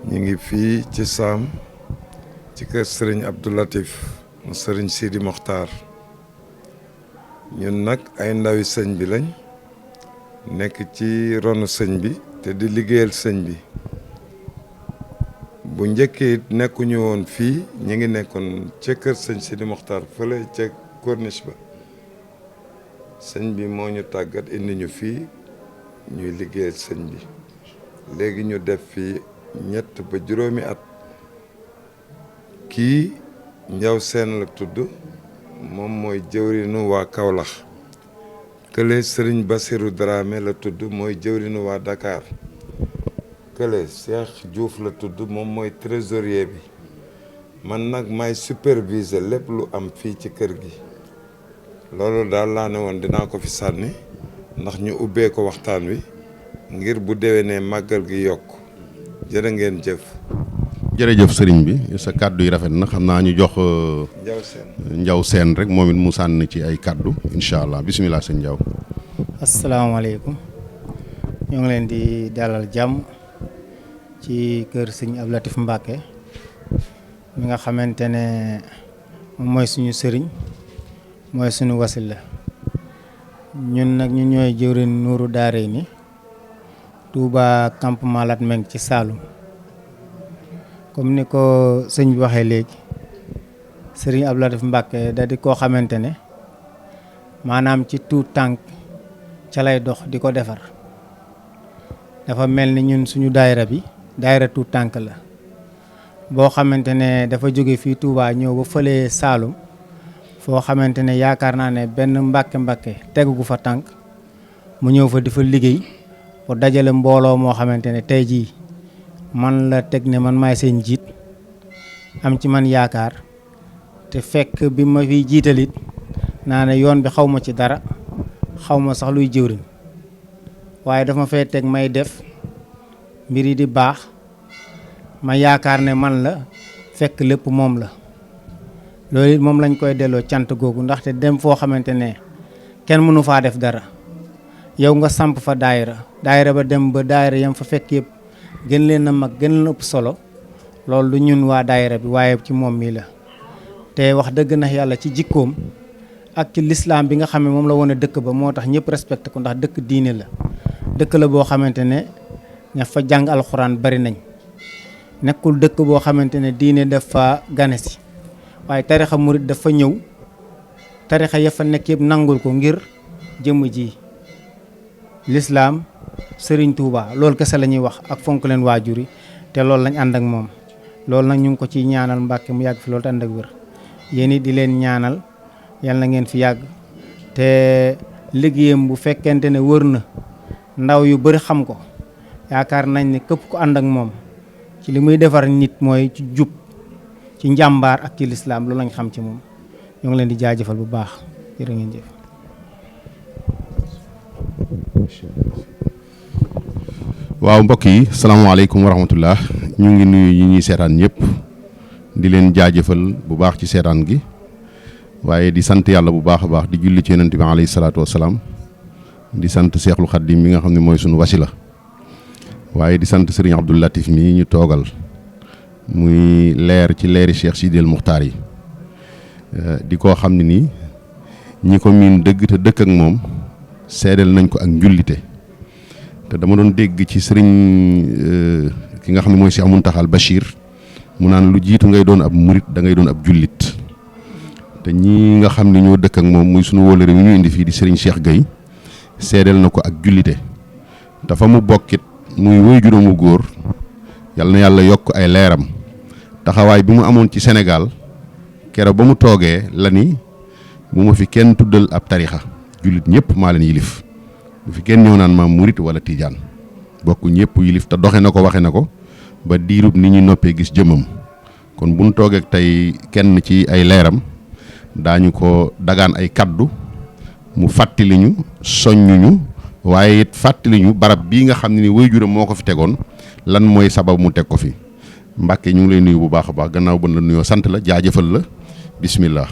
ñu ngi fii ci Saam ci kër Serigne Abdou Latif mu Serigne Sidi Mokhtar ñun nag ay ndawi sëñ bi lañ nekk ci ronu sëñ bi te di liggéeyal sëñ bi bu njëkkee nekkuñu woon fii ñu ngi nekkoon ca kër sëñ Sidi Mokhtar fële ca corniche ba sëñ bi moo ñu tàggat indi ñu fii ñuy liggéeyal sëñ bi léegi ñu def fii 3 ba 4 at kii Njaw Seen la tudd moom mooy jëwrinu waa Kaolack kële Serigne Bassirou Dramé la tudd mooy jëwrinu waa Dakar kële Cheikh Diouf la tudd moom mooy trésorier bi man nag may superviser lépp lu am fii ci kër gi loolu daal laa ne woon dinaa ko fi sànni ndax ñu ubbee ko waxtaan wi ngir bu déwénee màggal gi yokk jërë ngeen jëf. jërëjëf sëriñ bi sa kàddu yi rafet na xam naa ñu jox Njaw Seen rek moom it mu sànni ci ay kàddu incha allah bisimilah sëñ Njaw. asalaamaaleykum ñoo ngi leen di dalal jàmm ci kër sëñ Abdou Latif Mbacke mi nga xamante ne moom mooy suñu sëriñ mooy suñu wasila ñun nag ñu ñooy jëwriñ Nuuru Daarayni Touba campement Latmingué ci Saloum comme ni ko sëñ bi waxee léegi sëriñ Abdou Latif Mbacke da di koo xamante ne maanaam ci tuut tànk ca lay dox di ko defar dafa mel ni ñun suñu daayira bi daayira tuut tànk la boo xamante ne dafa jóge fii Touba ñëw ba fële Saloum foo xamante ne yaakaar naa ne benn mbàkke tegu gu fa tànk mu ñëw fa di fa liggéey pour dajale mbooloo moo xamante ne tey jii man la teg ne man maay seen jiit am ci man yaakaar te fekk bi ma fiy jiitalit naa ne yoon bi xaw ma ci dara xaw ma sax luy jëwriñ waaye dafa ma fay teg may def mbir yi di baax ma yaakaar ne man la fekk lépp moom la loolu it moom lañ koy delloo cant googu ndaxte dem foo xamante ne kenn mënu faa def dara yow nga samp fa daayira ba dem ba daayira yam fa fekk yëpp gën leen a mag gën leen ëpp solo loolu du ñun waa daayira bi waaye ci moom mii la te wax dëgg na yàlla ci jikkoom ak ci lislaam bi nga xam ne moom la woon dëkk ba moo tax ñëpp respecté ko ndax dëkk diine la dëkk la boo xamante ne ña fa jàng alxuraan bari nañ nekkul dëkk boo xamante ne diine dafa gane si waaye tarixa murit dafa ñëw tarixa ya fa nekk yëpp nangul ko ngir jëmm ji lislaam Sëriñ Tuuba loolu kese la ñuy wax ak fonk leen waajur yi te loolu lañ ànd ak moom loolu nag ñu ngi ko ciy ñaanal Mbàkke mu yàgg fi loolu te ànd ak wér yéen it di leen ñaanal yal na ngeen fi yàgg te liggéeyam bu fekkente ne wër na ndaw yu bari xam ko yaakaar nañ ne képp ku ànd ak moom ci li muy defar nit mooy ci jub ci njàmbaar ak ci lislaam loolu lañ xam ci moom ñoo ngi leen di jaajëfal bu baax jërë ngeen jëf. waaw mbokk yi salaamaaleykum wa rahmatullah ñu ngi nuyu ñi ñuy seetaan ñëpp di leen jaajëfal bu baax ci seetaan gi waaye di sant yàlla bu baax a baax di julli ci yonent bi alayhi salaatu wasalaam di sant Seexul Xaddim mi nga xam ne mooy sunu wasila waaye di sant Serigne Abdou Latif mi ñu toogal muy leer ci leeri Cheikh Sidil Muxtaar yi di koo xam ne nii ñi ko miin dëgg te dëkk ak moom seedeel nañ ko ak njullite te dama doon dégg ci sëriñ ki nga xam ne mooy Cheikh Muntaxal Bachir mu naan lu jiitu ngay doon ab murit da ngay doon ab jullit te ñi nga xam ne ñoo dëkk ak moom muy sunu wóolare mi ñu indi fii di sëriñ Cheikh Gueye seedeel na ko ak jullite dafa mu bokkit muy woy juróomu góor yal na yàlla yokk ay leeram taxawaay bi mu amoon ci Sénégal keroog ba mu toogee la ni bu ma fi kenn tuddal ab tarixa jullit ñëpp maa leen yilif bu fi kenn ñëw naan maam murit wala tiijaan bokk ñëpp yilif te doxe na ko waxe na ko ba diirub ni ñu noppee gis jëmmam kon bu ñu toogee tey kenn ci ay leeram daañu ko dagaan ay kaddu mu fàttali ñu soññuñu waaye it fàttali ñu barab bii nga xam ne ni waajuram moo ko fi tegoon lan mooy sabab mu teg ko fi Mbàkke ñu ngi lay nuyu bu baax a baax gannaaw ba la nuyoo sant la jaajëfal la bismillah.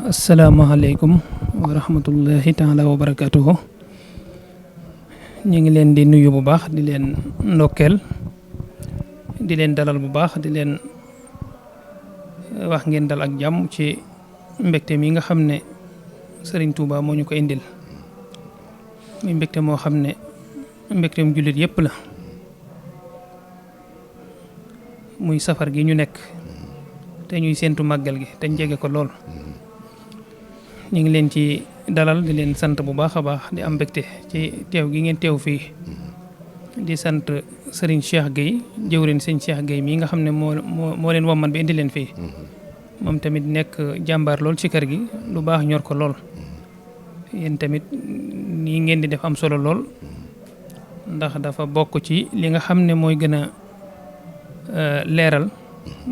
asalaamaaleykum wa rahmatullahi taala wa barakaatuhu ñu ngi leen di nuyu bu baax di leen ndokkeel di leen dalal bu baax di leen wax ngeen dal ak jàmm ci mbégte mi nga xam ne Sëriñ Tuuba moo ñu ko indil muy mbégte moo xam ne mbégteem jullit yépp la muy safar gi ñu nekk te ñuy séentu màggal gi te jege ko lool ñu ngi leen ci dalal di leen sant bu baax a baax di am mbégte ci teew gi ngeen teew fii di sant Serigne Cheikh Gueye jëwriñ Serigne Cheikh Gueye mii nga xam ne moo leen womman bi indi leen fii moom tamit nekk jàmbaar lool ci kër gi lu baax ñor ko lool yéen tamit nii ngeen di def am solo lool ndax dafa bokk ci li nga xam ne mooy gën a leeral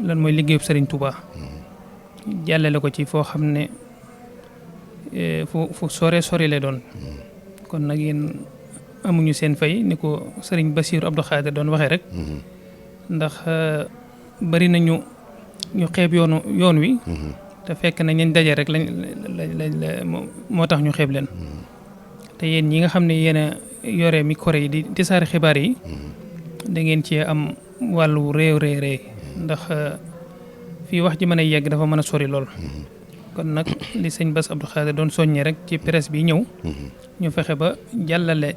lan mooy liggéeyub Serigne Touba jàllale ko ci foo xam ne fu sore lay doon kon nag yéen amuñu seen fay ni ko Serigne Bassirou Abdou Khadir doon waxee rek ndax bari nañu ñu xeeb yoon wi te fekk na ñañ daje rek lañ moo tax ñu xeeb leen te yéen ñi nga xam ne yéen a yore micro yi di tisaare xibaar yi da ngeen ci am wàllu réew ndax fii wax ji mën a yegg dafa mën a sori lool kon nag li sëñ Bass Abdou Khadir doon soññee rek ci presse bi ñëw ñu fexe ba jàllale